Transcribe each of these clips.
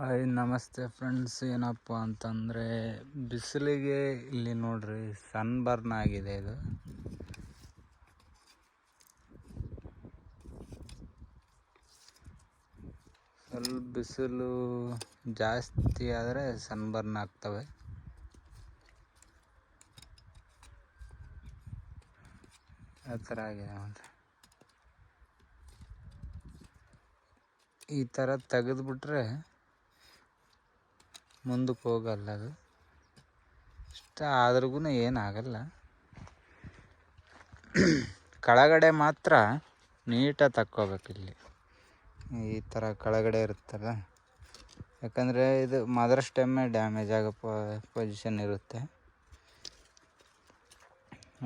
Hi ನಮಸ್ತೆ friends. ಏನಪ್ಪ ಅಂತಂದರೆ ಬಿಸಿಲಿಗೆ ಇಲ್ಲಿ ನೋಡ್ರಿ ಸನ್ಬರ್ನ್ ಆಗಿದೆ. ಇದು ಸ್ವಲ್ಪ ಬಿಸಿಲು ಜಾಸ್ತಿ ಆದರೆ ಸನ್ಬರ್ನ್ ಆಗ್ತವೆ. ಆ ಥರ ಆಗಿದೆ ನೋಡ್ರಿ. ಈ ಥರ ತೆಗೆದುಬಿಟ್ರೆ ಮುಂದಕ್ಕೆ ಹೋಗಲ್ಲ. ಅದು ಇಷ್ಟ ಆದ್ರೂ ಏನಾಗಲ್ಲ. ಕೆಳಗಡೆ ಮಾತ್ರ ನೀಟಾಗಿ ತಕ್ಕೋಬೇಕು. ಇಲ್ಲಿ ಈ ಥರ ಕೆಳಗಡೆ ಇರುತ್ತಲ್ಲ, ಯಾಕಂದರೆ ಇದು ಮದರ್ ಸ್ಟೆಮ್ಮೇ ಡ್ಯಾಮೇಜ್ ಆಗೋ ಪೊಸಿಷನ್ ಇರುತ್ತೆ.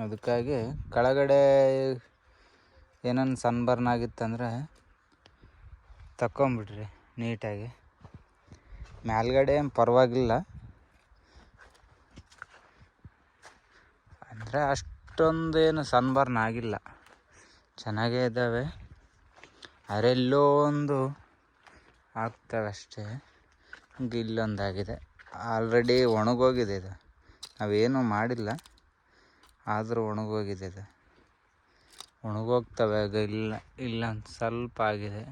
ಅದಕ್ಕಾಗಿ ಕೆಳಗಡೆ ಏನನ್ನ ಸನ್ಬರ್ನ್ ಆಗಿತ್ತಂದರೆ ತಕ್ಕೊಂಬಿಡ್ರಿ ನೀಟಾಗಿ. ಮೇಲ್ಗಡೆ ಏನು ಪರವಾಗಿಲ್ಲ, ಅಂದರೆ ಅಷ್ಟೊಂದೇನು ಸನ್ಬರ್ನ್ ಆಗಿಲ್ಲ, ಚೆನ್ನಾಗೇ ಇದ್ದಾವೆ. ಆದರೆ ಎಲ್ಲೋ ಒಂದು ಆಗ್ತವೆ ಅಷ್ಟೇ. ಇಲ್ಲೊಂದಾಗಿದೆ, ಆಲ್ರೆಡಿ ಒಣಗೋಗಿದೆ. ಇದು ನಾವೇನು ಮಾಡಿಲ್ಲ, ಆದರೂ ಒಣಗೋಗಿದೆ. ಇದು ಒಣಗೋಗ್ತವೆ. ಆಗ ಇಲ್ಲೊಂದು ಸ್ವಲ್ಪ ಆಗಿದೆ,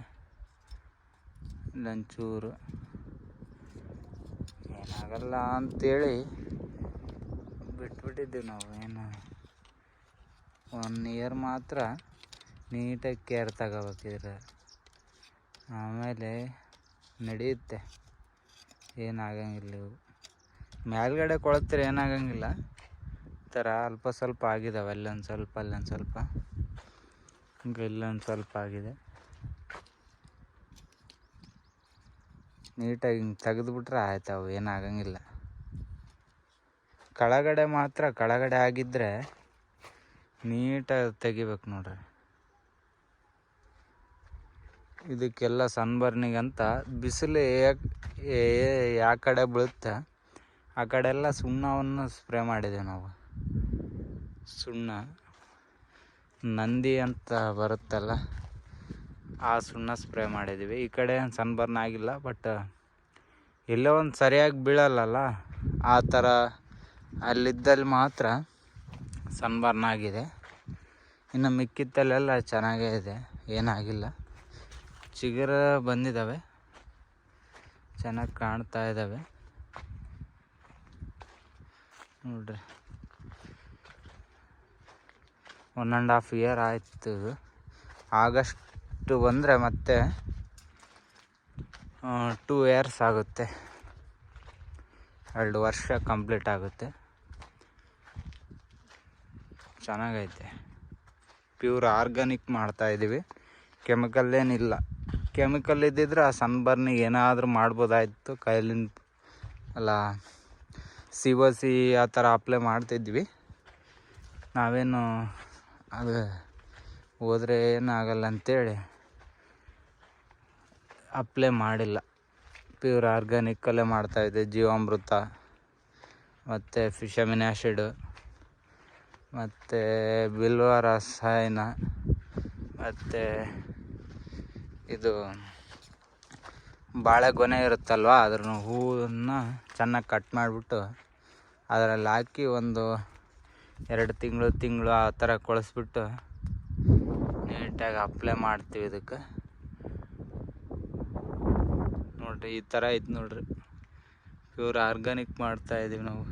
ಇಲ್ಲೊಂಚೂರು ಏನಾಗಲ್ಲ ಅಂಥೇಳಿ ಬಿಟ್ಬಿಟ್ಟಿದ್ದೀವಿ ನಾವು. ಏನು 1 ಇಯರ್ ಮಾತ್ರ ನೀಟಾಗಿ ಕೇರ್ ತಗೋಬೇಕಿದ್ರೆ, ಆಮೇಲೆ ನಡೆಯುತ್ತೆ, ಏನಾಗಂಗಿಲ್ಲ. ಇವು ಮೇಲ್ಗಡೆ ಕೊಳತ್ರೆ ಏನಾಗಂಗಿಲ್ಲ. ಈ ಥರ ಅಲ್ಪ ಸ್ವಲ್ಪ ಆಗಿದ್ದಾವೆ, ಅಲ್ಲೊಂದು ಸ್ವಲ್ಪ ಅಲ್ಲೊಂದು ಸ್ವಲ್ಪ, ಇಲ್ಲೊಂದು ಸ್ವಲ್ಪ ಆಗಿದೆ. ನೀಟಾಗಿ ಹಿಂಗೆ ತೆಗೆದುಬಿಟ್ರೆ ಆಯ್ತು, ಅವು ಏನಾಗಂಗಿಲ್ಲ. ಕೆಳಗಡೆ ಮಾತ್ರ ಕೆಳಗಡೆ ಆಗಿದ್ದರೆ ನೀಟಾಗಿ ತೆಗಿಬೇಕು ನೋಡ್ರಿ. ಇದಕ್ಕೆಲ್ಲ ಸನ್ಬರ್ನಿಗಂತ ಬಿಸಿಲು ಯಾವ ಕಡೆ ಬೀಳುತ್ತೆ ಆ ಕಡೆ ಎಲ್ಲ ಸುಣ್ಣವನ್ನು ಸ್ಪ್ರೇ ಮಾಡಿದ್ದೇವೆ ನಾವು. ಸುಣ್ಣ ನಂದಿ ಅಂತ ಬರುತ್ತಲ್ಲ, ಆ ಸುಣ್ಣ ಸ್ಪ್ರೇ ಮಾಡಿದ್ದೀವಿ. ಈ ಕಡೆ ಸನ್ಬರ್ನ್ ಆಗಿಲ್ಲ, ಬಟ್ ಎಲ್ಲೋ ಒಂದು ಸರಿಯಾಗಿ ಬೀಳಲ್ಲಲ್ಲ, ಆ ಥರ ಅಲ್ಲಿದ್ದಲ್ಲಿ ಮಾತ್ರ ಸನ್ಬರ್ನ್ ಆಗಿದೆ. ಇನ್ನು ಮಿಕ್ಕಿತ್ತಲ್ಲೆಲ್ಲ ಚೆನ್ನಾಗೇ ಇದೆ, ಏನಾಗಿಲ್ಲ. ಚಿಗುರು ಬಂದಿದ್ದಾವೆ, ಚೆನ್ನಾಗಿ ಕಾಣ್ತಾ ಇದ್ದಾವೆ ನೋಡ್ರಿ. 1.5 ಇಯರ್ ಆಯಿತು. ಆಗಸ್ಟ್ ಬಂದರೆ ಮತ್ತೆ 2 ಇಯರ್ಸ್ ಆಗುತ್ತೆ, 2 ವರ್ಷ ಕಂಪ್ಲೀಟ್ ಆಗುತ್ತೆ. ಚೆನ್ನಾಗೈತೆ. ಪ್ಯೂರ್ ಆರ್ಗ್ಯಾನಿಕ್ ಮಾಡ್ತಾಯಿದ್ದೀವಿ, ಕೆಮಿಕಲ್ ಏನಿಲ್ಲ. ಕೆಮಿಕಲ್ ಇದ್ದಿದ್ರೆ ಆ ಸನ್ಬರ್ನಿಗೆ ಏನಾದರೂ ಮಾಡ್ಬೋದಾಯಿತು. ಕೈಲಿಂದ ಅಲ್ಲ, COC ಆ ಥರ ಅಪ್ಲೈ ಮಾಡ್ತಿದ್ವಿ. ನಾವೇನು ಅದು ಹೋದರೆ ಏನಾಗಲ್ಲ ಅಂಥೇಳಿ ಅಪ್ಲೈ ಮಾಡಿಲ್ಲ. ಪ್ಯೂರ್ ಆರ್ಗ್ಯಾನಿಕ್ಕಲ್ಲೇ ಮಾಡ್ತಾಯಿದ್ದೆ. ಜೀವಾಮೃತ ಮತ್ತು ಫಿಶಮಿನ್ ಆ್ಯಸಿಡ್ ಮತ್ತು ಬಿಲ್ವ ರಸಾಯನ ಮತ್ತು ಇದು ಬಾಳೆಗೊನೆ ಇರುತ್ತಲ್ವ, ಅದ್ರ ಹೂವನ್ನು ಚೆನ್ನಾಗಿ ಕಟ್ ಮಾಡಿಬಿಟ್ಟು ಅದರಲ್ಲಿ ಹಾಕಿ ಒಂದು 2 ತಿಂಗಳು ಆ ಥರ ಕೊಳಿಸ್ಬಿಟ್ಟು ನೀಟಾಗಿ ಅಪ್ಲೈ ಮಾಡ್ತೀವಿ. ಇದಕ್ಕೆ ನೋಡಿರಿ, ಈ ಥರ ಐತೆ ನೋಡ್ರಿ. ಪ್ಯೂರ್ ಆರ್ಗ್ಯಾನಿಕ್ ಮಾಡ್ತಾಯಿದ್ದೀವಿ ನಾವು.